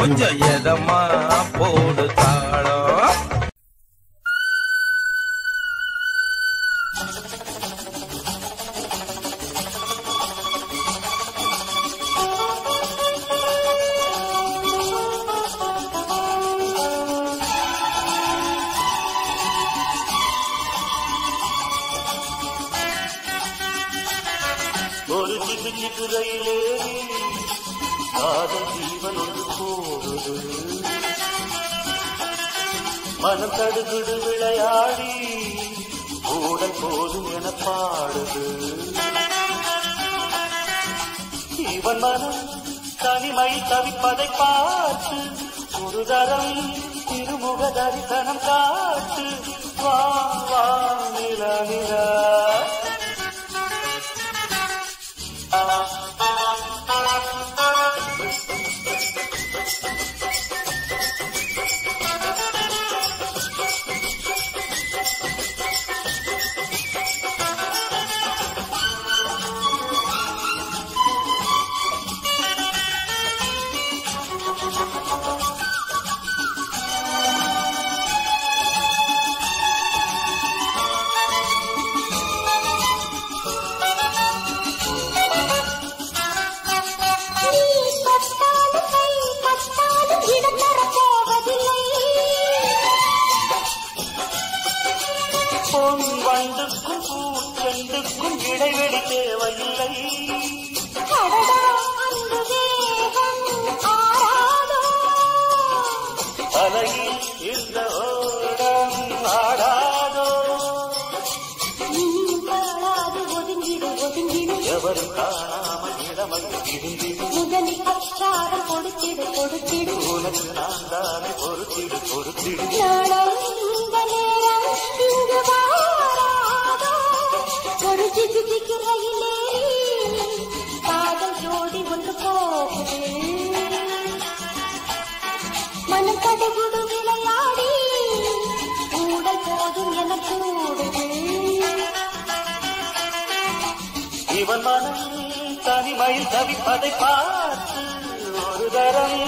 கொஞ்சம் எதமா போடு தாளம். ஒரு சிக்கு சிக்கு ரயிலேறி காதல் ஜீவன் ஒன்று போகுது. மனம் தடுகுடு விளையாடி ஊடல் போதும் என பாடுது. இவன் மனம் தனிமை தவிப்பதை பார்த்து ஒரு தரம் திருமுக தரிசனம் காட்டு. வா வா நிலா நிலா வண்டுக்கும் பூச்செண்டுக்கும் இடைவெளி தேவையில்லை. அலையில் இந்த ஓடம் ஆடாதோ. எவரும் காணாமல் இடமை இருந்திடு. முதலில் அச்சாரம் கொடுத்திடு கொடுத்திடு. உனக்கு நான் தானே பொறுத்திடு பொறுத்திடு. ஒரு சிக்கு சிக்கு ரயிலே காதல் ஜோடி ஒன்று போகுது. மனம் கடுகுடு விளையாடி ஊடல் போதும் என கூடுது. இவன் மனம் தனிமையில் தவிப்பதை பார்த்து ஒரு தரம்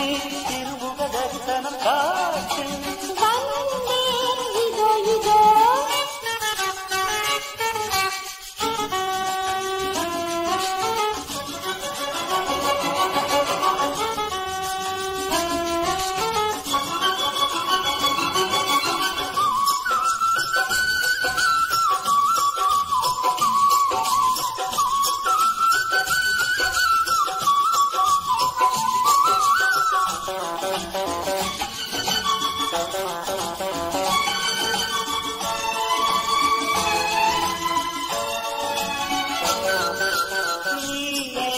திருமுக தரிசனம் காட்டு. இதோ இதோ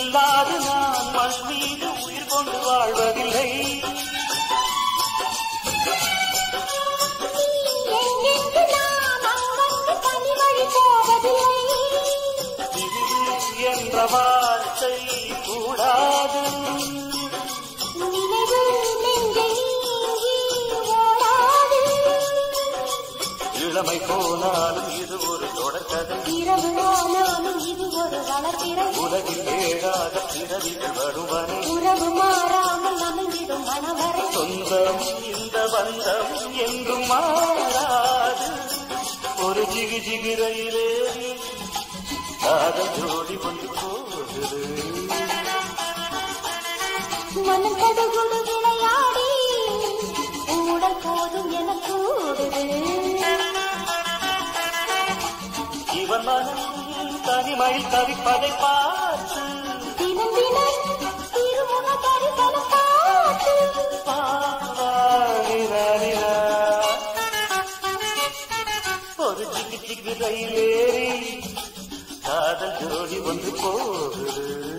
இல்லாது நான் மண் மீது உயிர் கொண்டு வாழ்வதில்லை. என்ற வார்த்தை கூடாது. இளமை போனாலும் இது ஒரு தொடர்கதை. இரவு ஆனாலும் இது ஒரு வளர்ப்பிறை. உலகில் ஏழாத பிறவிகள் வருவரை உறவு மாறாமல் அமைந்திடும் மனவரை. சொந்தம் இந்த பந்தம் என்றும் மாறாது. ஒரு ஜிகு ஜிகு ரயிலே காதல் ஜோடி கொண்டு போகுது. மனம் கடுகுடு விளையாடி ஊடல் போதும் என கூடுது. இவன் மனம் தனிமையில் தவிப்பதை பார்த்து தினம் தினம் திருமுக தரிசனம் காட்டு. ஒரு சிக்கு சிக்கு ரயிலேறி காதல் ஜோடி ஒன்று போகுது.